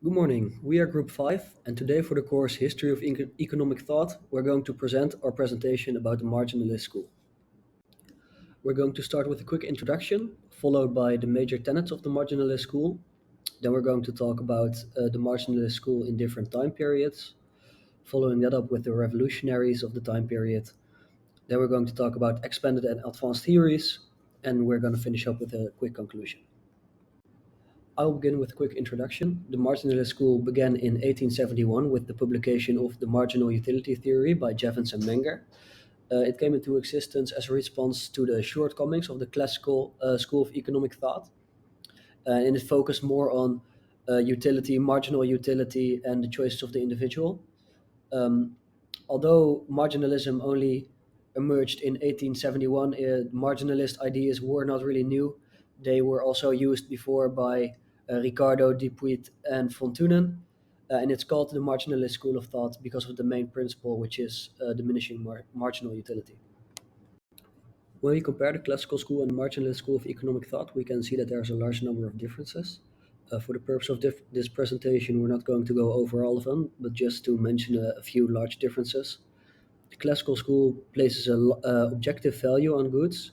Good morning. We are Group 5, and today for the course History of Economic Thought, we're going to present our presentation about the Marginalist School. We're going to start with a quick introduction, followed by the major tenets of the Marginalist School. Then we're going to talk about the Marginalist School in different time periods, following that up with the revolutionaries of the time period. Then we're going to talk about expanded and advanced theories, and we're going to finish up with a quick conclusion. I'll begin with a quick introduction. The Marginalist School began in 1871 with the publication of The Marginal Utility Theory by Jevons and Menger. It came into existence as a response to the shortcomings of the classical school of economic thought, and it focused more on utility, marginal utility, and the choices of the individual. Um, Although marginalism only emerged in 1871, marginalist ideas were not really new. They were also used before by Ricardo, Dupuit, and von Thunen, and it's called the marginalist school of thought because of the main principle, which is diminishing marginal utility. When we compare the classical school and the marginalist school of economic thought, we can see that there's a large number of differences. For the purpose of this presentation, we're not going to go over all of them, but just to mention a few large differences. The classical school places objective value on goods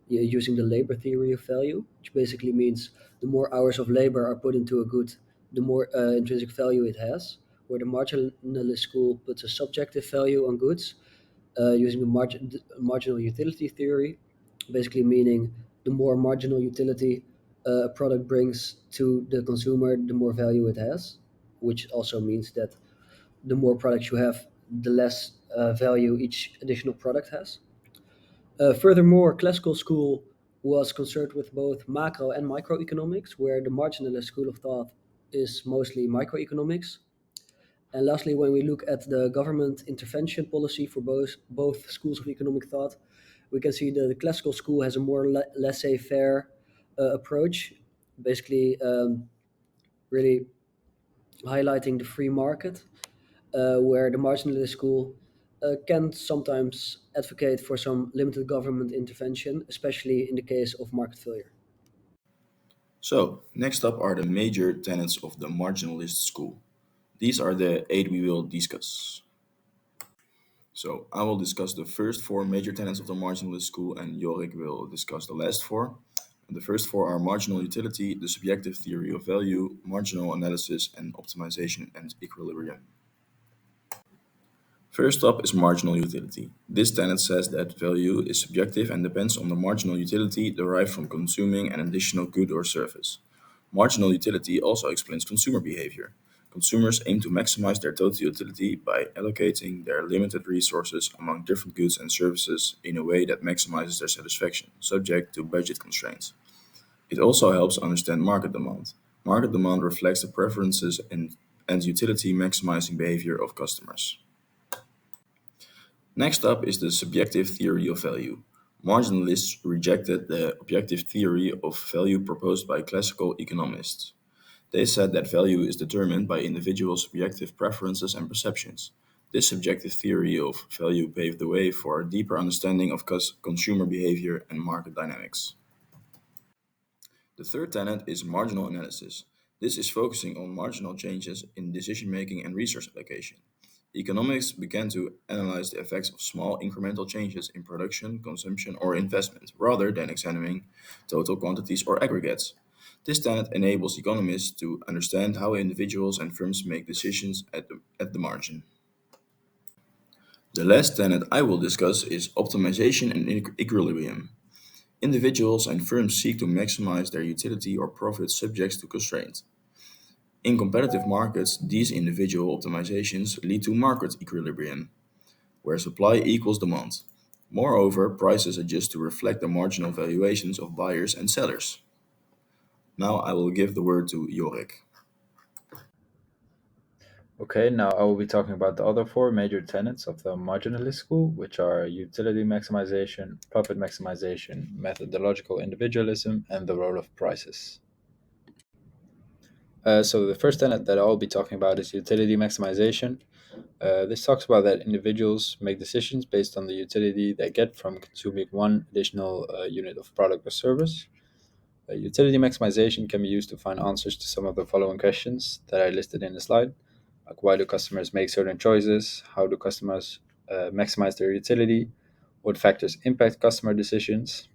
using the labor theory of value, which basically means the more hours of labor are put into a good, the more intrinsic value it has. Where the marginalist school puts a subjective value on goods using the marginal utility theory, basically meaning the more marginal utility a product brings to the consumer, the more value it has, which also means that the more products you have, the less value each additional product has. Furthermore, classical school was concerned with both macro and microeconomics, where the marginalist school of thought is mostly microeconomics. And lastly, when we look at the government intervention policy for both schools of economic thought, we can see that the classical school has a more laissez-faire approach, basically really highlighting the free market, where the marginalist school can sometimes advocate for some limited government intervention, especially in the case of market failure. So, next up are the major tenets of the marginalist school. These are the eight we will discuss. So, I will discuss the first four major tenets of the marginalist school, and Jorik will discuss the last four. And the first four are marginal utility, the subjective theory of value, marginal analysis, and optimization and equilibrium. First up is marginal utility. This tenet says that value is subjective and depends on the marginal utility derived from consuming an additional good or service. Marginal utility also explains consumer behavior. Consumers aim to maximize their total utility by allocating their limited resources among different goods and services in a way that maximizes their satisfaction, subject to budget constraints. It also helps understand market demand. Market demand reflects the preferences and utility maximizing behavior of customers. Next up is the subjective theory of value. Marginalists rejected the objective theory of value proposed by classical economists. They said that value is determined by individual subjective preferences and perceptions. This subjective theory of value paved the way for a deeper understanding of consumer behavior and market dynamics. The third tenet is marginal analysis. This is focusing on marginal changes in decision making and resource allocation. Economics began to analyze the effects of small incremental changes in production, consumption, or investment, rather than examining total quantities or aggregates. This tenet enables economists to understand how individuals and firms make decisions at the margin. The last tenet I will discuss is optimization and equilibrium. Individuals and firms seek to maximize their utility or profit subject to constraints. In competitive markets, these individual optimizations lead to market equilibrium, where supply equals demand. Moreover, prices adjust to reflect the marginal valuations of buyers and sellers. Now I will give the word to Jorik. Okay, now I will be talking about the other four major tenets of the marginalist school, which are utility maximization, profit maximization, methodological individualism, and the role of prices. So the first tenet that I'll be talking about is utility maximization. This talks about that individuals make decisions based on the utility they get from consuming one additional unit of product or service. Utility maximization can be used to find answers to some of the following questions that I listed in the slide, like why do customers make certain choices, how do customers maximize their utility, what factors impact customer decisions.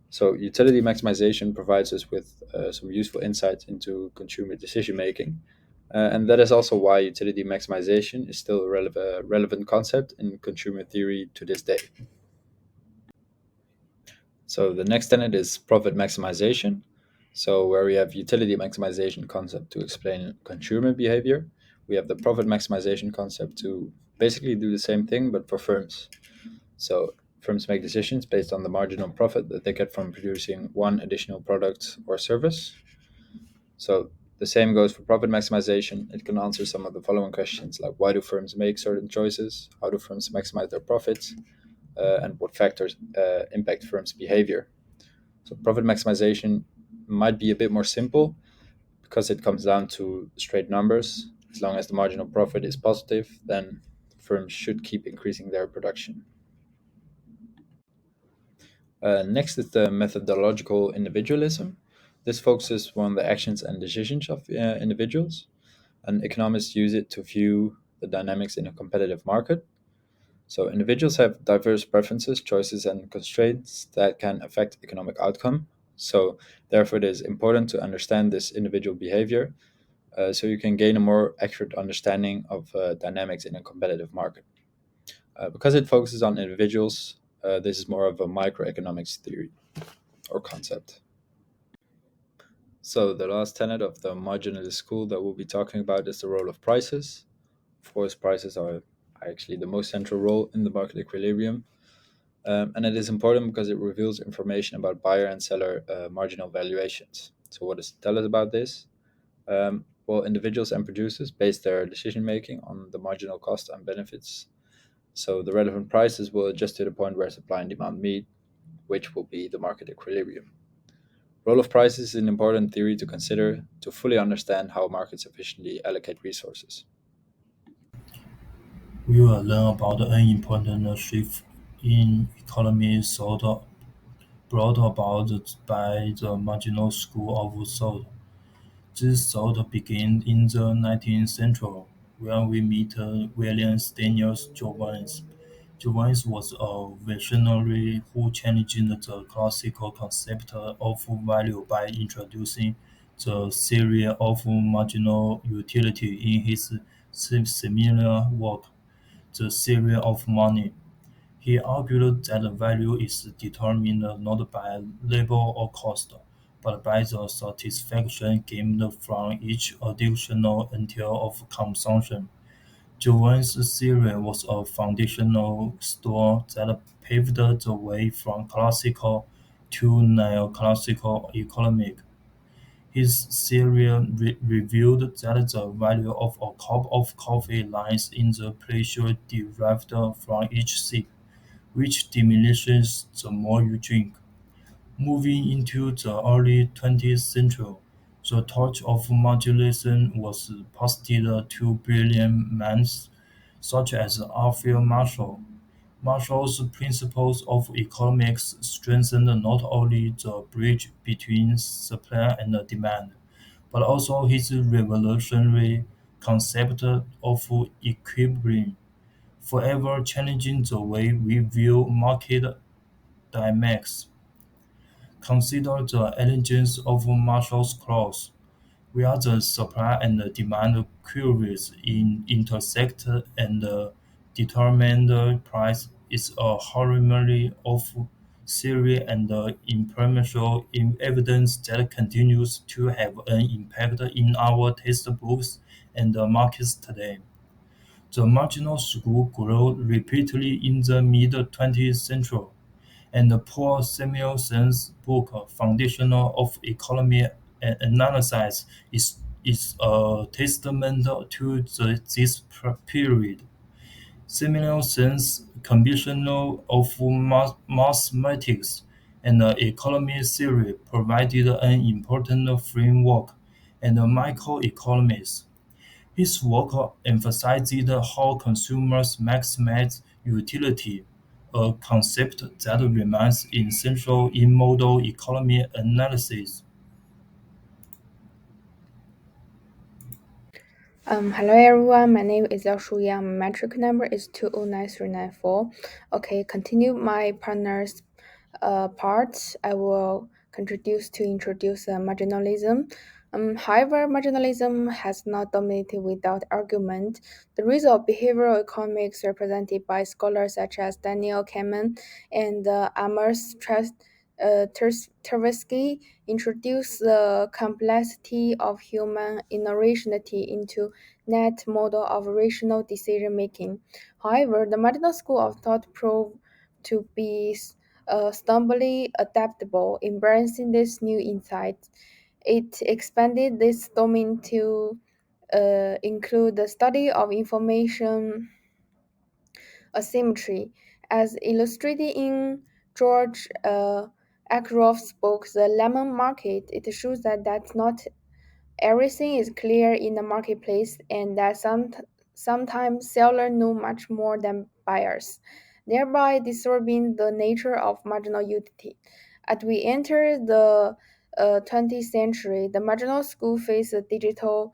So, utility maximization provides us with some useful insights into consumer decision making. And that is also why utility maximization is still a relevant concept in consumer theory to this day. So the next tenet is profit maximization. So where we have utility maximization concept to explain consumer behavior, we have the profit maximization concept to basically do the same thing but for firms. So firms make decisions based on the marginal profit that they get from producing one additional product or service. So the same goes for profit maximization. It can answer some of the following questions like why do firms make certain choices, how do firms maximize their profits, and what factors impact firms' behavior. So profit maximization might be a bit more simple because it comes down to straight numbers. As long as the marginal profit is positive, then firms should keep increasing their production. Next is the methodological individualism. This focuses on the actions and decisions of individuals, and economists use it to view the dynamics in a competitive market. So individuals have diverse preferences, choices, and constraints that can affect economic outcome. So therefore, it is important to understand this individual behavior so you can gain a more accurate understanding of dynamics in a competitive market. Because it focuses on individuals, this is more of a microeconomics theory or concept. So the last tenet of the marginalist school that we'll be talking about is the role of prices. Of course, prices are actually the most central role in the market equilibrium. And it is important because it reveals information about buyer and seller marginal valuations. So, what does it tell us about this? Well, individuals and producers base their decision making on the marginal cost and benefits. So, the relevant prices will adjust to the point where supply and demand meet, which will be the market equilibrium. Role of prices is an important theory to consider to fully understand how markets efficiently allocate resources. We will learn about an important shift in economy brought about by the marginal school of thought. This thought began in the 19th century, where we meet William Daniels Jones. Jones was a visionary who challenged the classical concept of value by introducing the theory of marginal utility in his seminal work, The Theory of Money. He argued that value is determined not by labor or cost, but by the satisfaction gained from each additional until of consumption. Jones' theory was a foundational stone that paved the way from classical to neoclassical economics. His theory revealed that the value of a cup of coffee lies in the pressure derived from each sip, which diminishes the more you drink. Moving into the early 20th century, the torch of marginalism was passed to brilliant men such as Arthur Marshall. Marshall's principles of economics strengthened not only the bridge between supply and demand, but also his revolutionary concept of equilibrium, forever challenging the way we view market dynamics. Consider the elegance of Marshall's clause, where the supply and demand queries intersect and determine the price is a harmony of theory and empirical evidence that continues to have an impact in our textbooks and the markets today. The marginal school grew repeatedly in the mid-20th century, and Paul Samuelson's book "Foundations of Economic Analysis" is a testament to this period. Samuelson's combination of mathematics and economic theory provided an important framework and microeconomics. His work emphasized how consumers maximize utility, a concept that remains essential in model economy analysis. Hello everyone, my name is Yao Shuyang. My metric number is 209394. Okay, continue my partner's part. I will introduce marginalism. However, marginalism has not dominated without argument. The result of behavioral economics represented by scholars such as Daniel Kahneman and Amos Tversky introduce the complexity of human irrationality into net model of rational decision making. However, the marginal school of thought proved to be stumbling adaptable, embracing this new insight. It expanded this domain to include the study of information asymmetry, as illustrated in George Ackroft's book *The Lemon Market*. It shows that not everything is clear in the marketplace and that sometimes sellers know much more than buyers, thereby disturbing the nature of marginal utility. As we enter the 20th century, the marginal school face a digital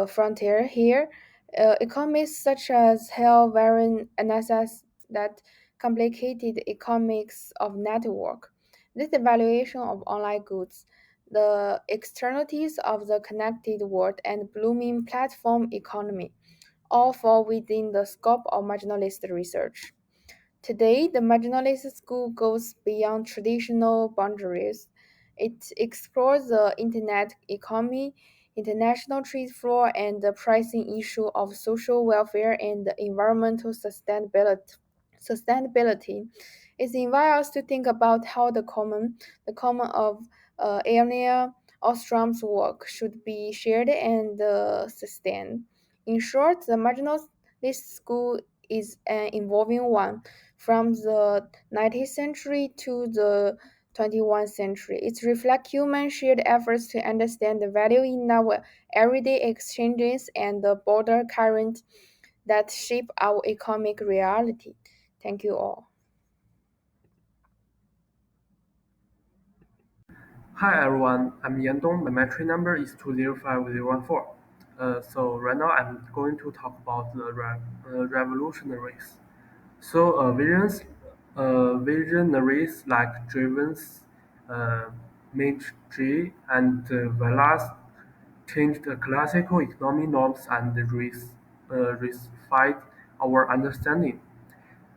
frontier here. Economists such as Hale Warren analyze that complicated economics of network. This evaluation of online goods, the externalities of the connected world, and blooming platform economy all fall within the scope of marginalist research. Today, the marginalist school goes beyond traditional boundaries. It explores the internet economy, international trade flow, and the pricing issue of social welfare and environmental sustainability. It invites us to think about how the common of Ernest Ostrom's work should be shared and sustained. In short, the marginalist school is an evolving one from the 19th century to the 21st century. It reflects human shared efforts to understand the value in our everyday exchanges and the border current that shape our economic reality. Thank you all. Hi everyone, I'm Yandong. My metric number is 205014. So right now I'm going to talk about the revolutionaries. So visionaries like Drevens, uh, Meiji, and Wallace changed the classical economic norms and refined our understanding.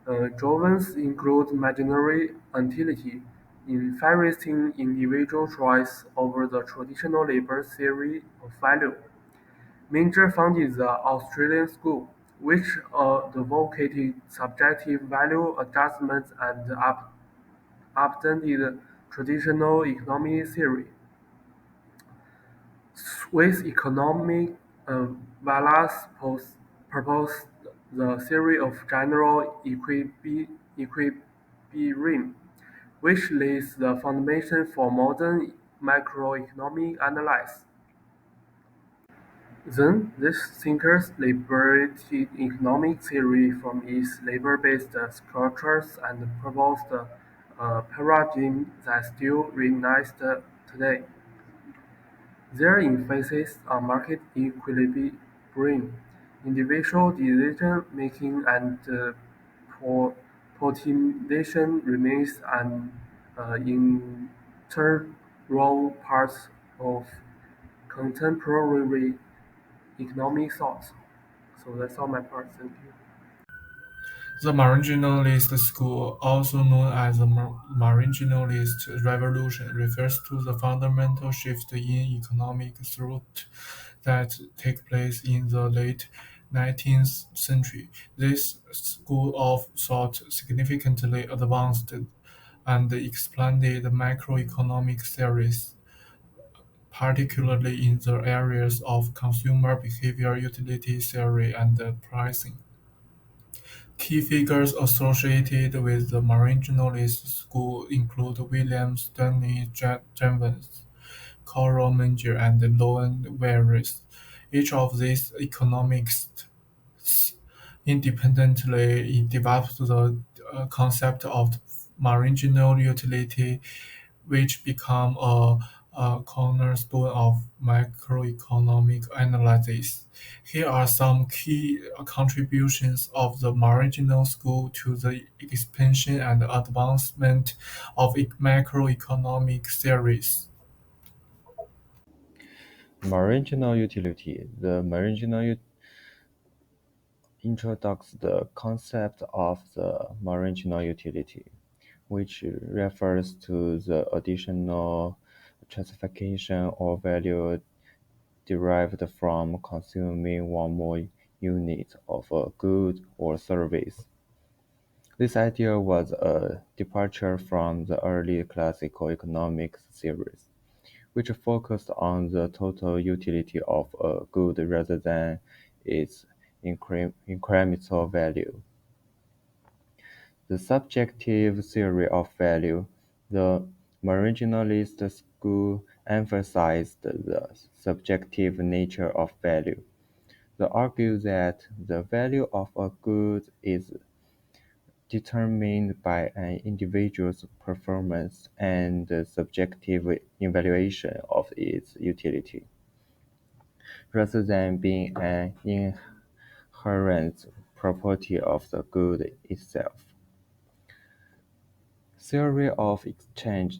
Jovens include imaginary utility in favoring individual choice over the traditional labor theory of value. Minter founded the Australian school, which advocated subjective value adjustments and upended traditional economic theory. Swiss economic Wallace proposed the theory of general equilibrium, which lays the foundation for modern macroeconomic analysis. Then, these thinkers liberated economic theory from its labor-based structures and proposed a paradigm that still resonates today. Their emphasis on market equilibrium, individual decision-making, and politicization remains an integral part of contemporary economic thought. So that's all my part. Thank you. The Marginalist school, also known as the Marginalist revolution, refers to the fundamental shift in economic thought that took place in the late 19th century. This school of thought significantly advanced and expanded macroeconomic theories, particularly in the areas of consumer behavior, utility theory, and pricing. Key figures associated with the Marginalist school include William Stanley Jevons, Carl Menger, and Lowen Wallace. Each of these economists independently he developed the concept of marginal utility, which become a cornerstone of macroeconomic analysis. Here are some key contributions of the marginal school to the expansion and advancement of macroeconomic theories. Marginal utility. The marginal introduces the concept of the marginal utility, which refers to the additional classification or value derived from consuming one more unit of a good or service. This idea was a departure from the early classical economics theories, which focused on the total utility of a good rather than its incremental value. The subjective theory of value, the marginalist school emphasized the subjective nature of value. They argue that the value of a good is determined by an individual's performance and the subjective evaluation of its utility, rather than being an inherent property of the good itself. Theory of exchange.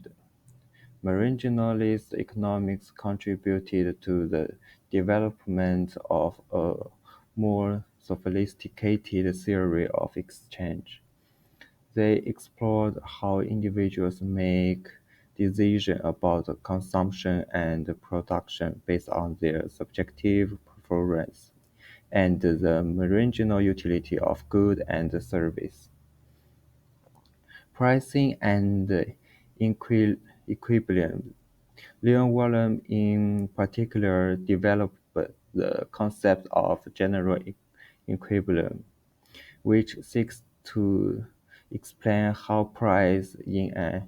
Marginalist economics contributed to the development of a more sophisticated theory of exchange. They explored how individuals make decisions about consumption and production based on their subjective preference and the marginal utility of good and service. Pricing and equilibrium. Leon Wallem in particular developed the concept of general equilibrium, which seeks to explain how price in an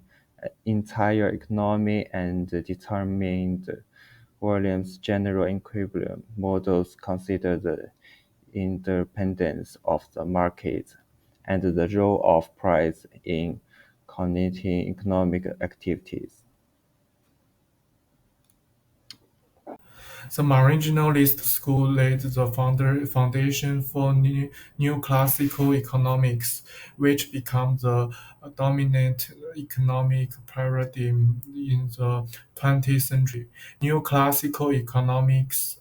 entire economy and determined Williams' general equilibrium models consider the interdependence of the market and the role of price in coordinating economic activities. The Marginalist school laid the foundation for new classical economics, which became the dominant economic paradigm in the 20th century. New classical economics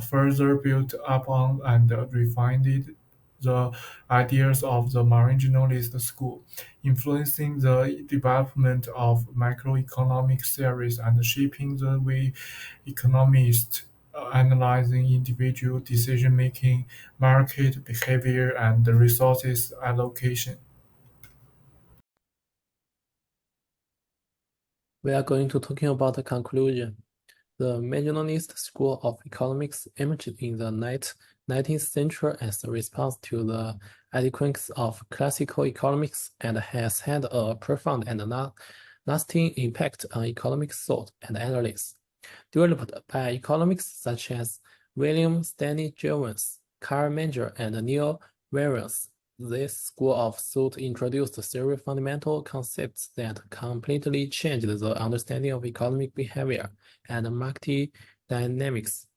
further built upon and refined the ideas of the marginalist school, influencing the development of macroeconomic theories and shaping the way economists analyzing individual decision-making, market behavior, and resources allocation. We are going to talking about the conclusion. The Marginalist school of economics emerged in the 19th century as a response to the adequacy of classical economics and has had a profound and lasting impact on economic thought and analysis. Developed by economists such as William Stanley Jevons, Carl Menger, and Neil Warrens, this school of thought introduced several fundamental concepts that completely changed the understanding of economic behavior and market dynamics.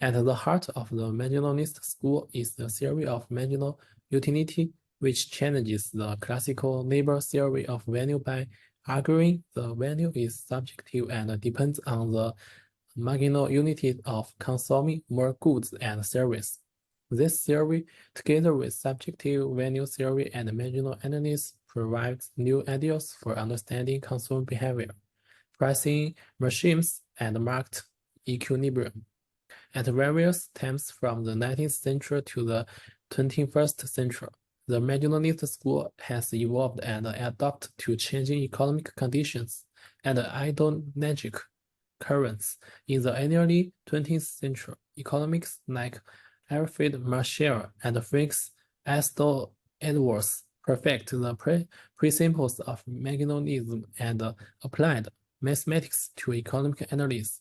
At the heart of the marginalist school is the theory of marginal utility, which challenges the classical labor theory of value by arguing the value is subjective and depends on the marginal unit of consuming more goods and services. This theory, together with subjective value theory and marginal analysis, provides new ideas for understanding consumer behavior, pricing regimes, and market equilibrium. At various times from the 19th century to the 21st century, the marginalist school has evolved and adapted to changing economic conditions and ideological currents. In the early 20th century, economics like Alfred Marshall and Frank Astor Edwards perfect the principles of marginalism and applied mathematics to economic analysis.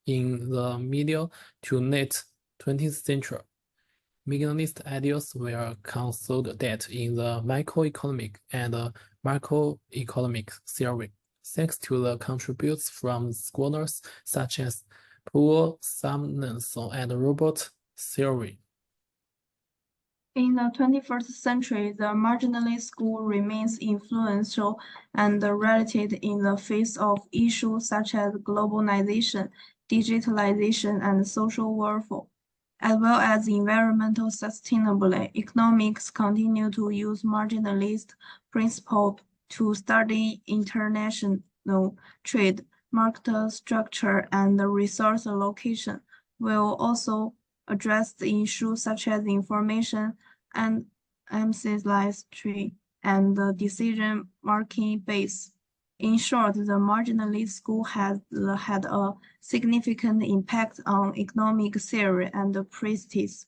In the middle to late 20th century, Marginalist ideals were consolidated in the microeconomic and macroeconomic theory, thanks to the contributions from scholars such as Paul Samuelson and Robert Theory. In the 21st century, the marginalist school remains influential and related in the face of issues such as globalization, digitalization, and social welfare, as well as environmental sustainability. Economics continue to use marginalist principles to study international trade, market structure, and resource allocation, while also address the issues such as information and ancestry and the decision-making base. In short, the marginalist school has had a significant impact on economic theory and practice.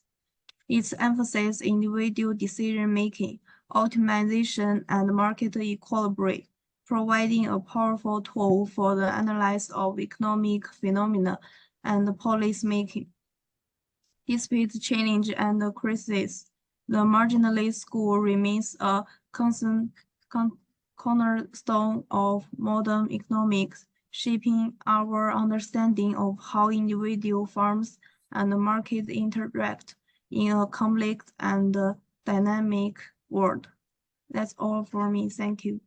Its emphasis individual decision-making, optimization, and market equilibrium, providing a powerful tool for the analysis of economic phenomena and policy making. Despite challenge and crisis, the marginalist school remains a cornerstone of modern economics, shaping our understanding of how individual firms and markets interact in a complex and dynamic world. That's all for me. Thank you.